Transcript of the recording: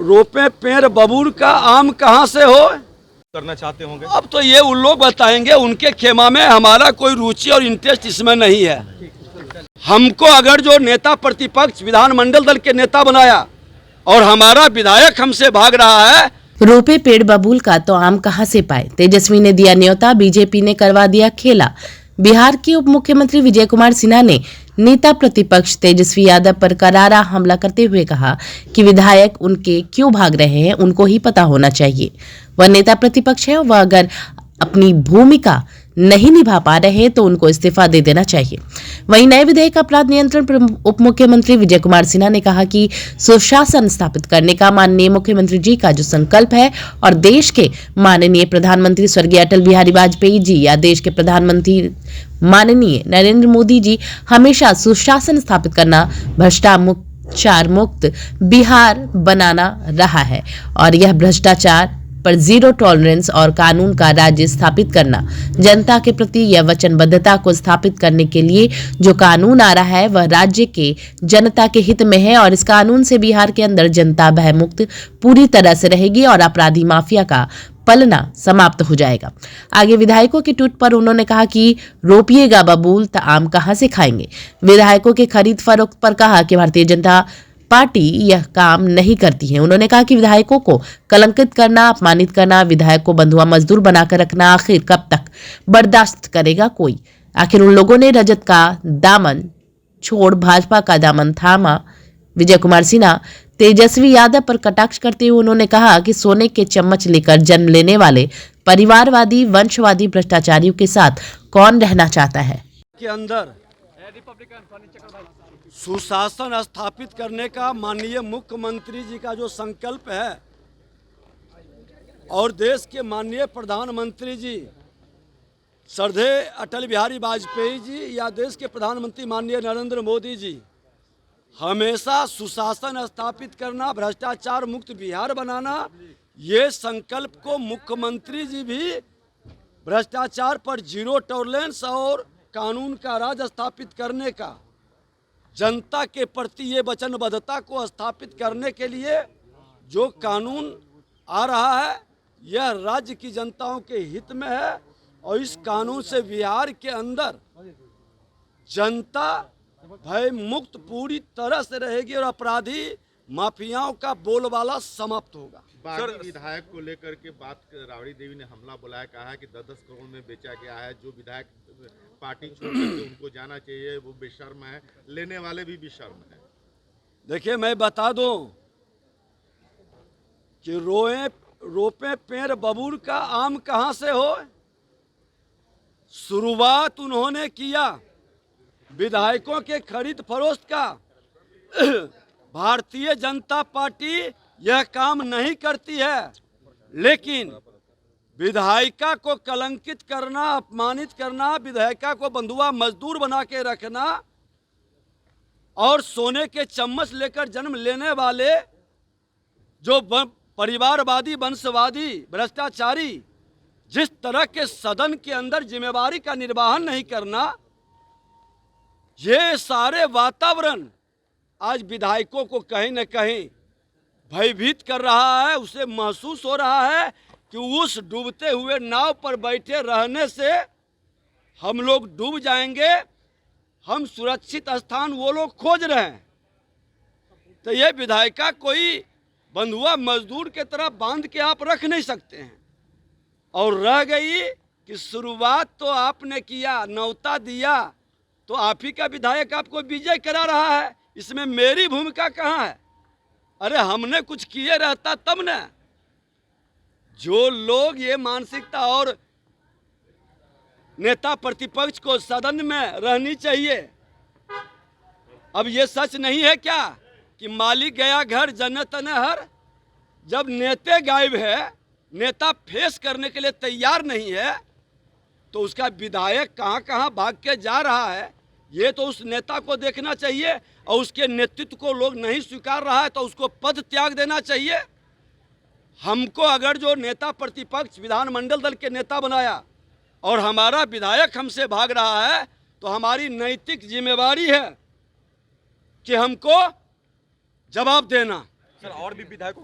रोपे पेड़ बबूल का आम कहाँ से हो करना चाहते होंगे। अब तो ये उन लोग बताएंगे, उनके खेमा में हमारा कोई रुचि और इंटरेस्ट इसमें नहीं है। हमको अगर जो नेता प्रतिपक्ष विधानमंडल दल के नेता बनाया और हमारा विधायक हमसे भाग रहा है, रोपे पेड़ बबूल का तो आम कहां से पाए। तेजस्वी ने दिया न्योता, बीजेपी ने करवा दिया खेला। बिहार के उप मुख्यमंत्री विजय कुमार सिन्हा ने नेता प्रतिपक्ष तेजस्वी यादव पर करारा हमला करते हुए कहा कि विधायक उनके क्यों भाग रहे हैं उनको ही पता होना चाहिए। वह नेता प्रतिपक्ष है, वह अगर अपनी भूमिका नहीं निभा पा रहे तो उनको इस्तीफा दे देना चाहिए। वहीं नए विधेयक अपराध नियंत्रण पर उप मुख्यमंत्री विजय कुमार सिन्हा ने कहा कि सुशासन स्थापित करने का माननीय मुख्यमंत्री जी का जो संकल्प है और देश के माननीय प्रधानमंत्री स्वर्गीय अटल बिहारी वाजपेयी जी या देश के प्रधानमंत्री माननीय नरेंद्र मोदी जी हमेशा सुशासन स्थापित करना, भ्रष्टाचार मुक्त बिहार बनाना रहा है और यह भ्रष्टाचार पर जीरो टॉलरेंस और कानून का राज्य स्थापित करना, जनता के प्रति यह वचनबद्धता को स्थापित करने के लिए जो कानून आ रहा है वह राज्य के जनता के हित में है और इस कानून से बिहार के अंदर जनता भयमुक्त पूरी तरह से रहेगी और अपराधी माफिया का पलना समाप्त हो जाएगा। आगे विधायकों के ट्वीट पर उन्होंने कहा कि रोपिएगा बबूल तो आम कहां से खाएंगे। विधायकों के खरीद फरोख्त पर कहा कि भारतीय जनता पार्टी यह काम नहीं करती है। उन्होंने कहा कि विधायकों को कलंकित करना, अपमानित करना, विधायक को बंधुआ मजदूर बनाकर रखना आखिर कब तक बर्दाश्त करेगा कोई। आखिर उन लोगों ने रजत का दामन छोड़ भाजपा का दामन थामा। विजय कुमार सिन्हा तेजस्वी यादव पर कटाक्ष करते हुए उन्होंने कहा कि सोने के चम्मच लेकर जन्म लेने वाले परिवारवादी वंशवादी भ्रष्टाचारियों के साथ कौन रहना चाहता है। के अंदर सुशासन स्थापित करने का माननीय मुख्यमंत्री जी का जो संकल्प है और देश के माननीय प्रधानमंत्री जी श्रद्धेय अटल बिहारी वाजपेयी जी या देश के प्रधानमंत्री माननीय नरेंद्र मोदी जी हमेशा सुशासन स्थापित करना, भ्रष्टाचार मुक्त बिहार बनाना, ये संकल्प को मुख्यमंत्री जी भी भ्रष्टाचार पर जीरो टॉलरेंस और कानून का राज स्थापित करने का, जनता के प्रति ये वचनबद्धता को स्थापित करने के लिए जो कानून आ रहा है यह राज्य की जनताओं के हित में है और इस कानून से बिहार के अंदर जनता भय मुक्त पूरी तरह से रहेगी और अपराधी माफियाओं का बोलबाला समाप्त होगा। सर, विधायक को लेकर के बात राबड़ी देवी ने हमला बुलाया, कहा है कि 10-10 करोड़ में बेचा गया है। जो विधायक पार्टी छोड़ के उनको जाना चाहिए, वो बेशर्म है, लेने वाले भी बेशर्म है। देखिए, मैं बता दूं कि रोपे पेड़ बबूल का आम कहां से हो। शुरुआत उन्होंने किया विधायकों के खरीद फरोख्त का। भारतीय जनता पार्टी यह काम नहीं करती है, लेकिन विधायिका को कलंकित करना, अपमानित करना, विधायिका को बंधुआ मजदूर बना के रखना और सोने के चम्मच लेकर जन्म लेने वाले जो परिवारवादी वंशवादी भ्रष्टाचारी जिस तरह के सदन के अंदर जिम्मेवारी का निर्वहन नहीं करना, ये सारे वातावरण आज विधायकों को कहीं न कहीं भयभीत कर रहा है। उसे महसूस हो रहा है कि उस डूबते हुए नाव पर बैठे रहने से हम लोग डूब जाएंगे, हम सुरक्षित स्थान वो लोग खोज रहे हैं। तो ये विधायिका कोई बंधुआ मजदूर के तरह बांध के आप रख नहीं सकते हैं। और रह गई कि शुरुआत तो आपने किया, न्योता दिया, तो आप ही का विधायक आपको विजय करा रहा है, इसमें मेरी भूमिका कहाँ है। अरे हमने कुछ किए रहता तब न। जो लोग ये मानसिकता और नेता प्रतिपक्ष को सदन में रहनी चाहिए। अब ये सच नहीं है क्या कि मालिक गया घर जन्नत न हर। जब नेता गायब है, नेता फेस करने के लिए तैयार नहीं है, तो उसका विधायक कहाँ कहाँ भाग के जा रहा है ये तो उस नेता को देखना चाहिए। और उसके नेतृत्व को लोग नहीं स्वीकार रहा है तो उसको पद त्याग देना चाहिए। हमको अगर जो नेता प्रतिपक्ष विधानमंडल दल के नेता बनाया और हमारा विधायक हमसे भाग रहा है तो हमारी नैतिक जिम्मेवारी है कि हमको जवाब देना। सर, और भी विधायकों